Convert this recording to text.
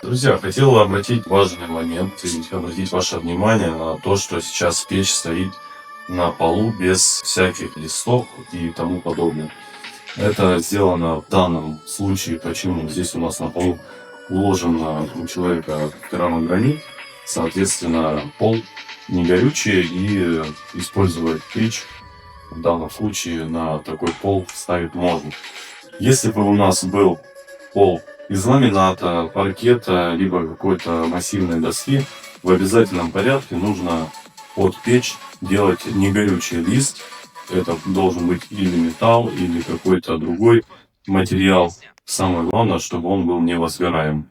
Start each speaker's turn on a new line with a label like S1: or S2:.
S1: Друзья, хотел обратить важный момент и обратить ваше внимание на то, что сейчас печь стоит на полу без всяких листов и тому подобное. Это сделано в данном случае, почему здесь у нас на полу уложен у человека керамогранит, соответственно, пол не горючий и использовать печь в данном случае на такой пол ставить можно. Если бы у нас был пол из ламината, паркета, либо какой-то массивной доски, в обязательном порядке нужно под печь делать негорючий лист. Это должен быть или металл, или какой-то другой материал. Самое главное, чтобы он был невозгораем.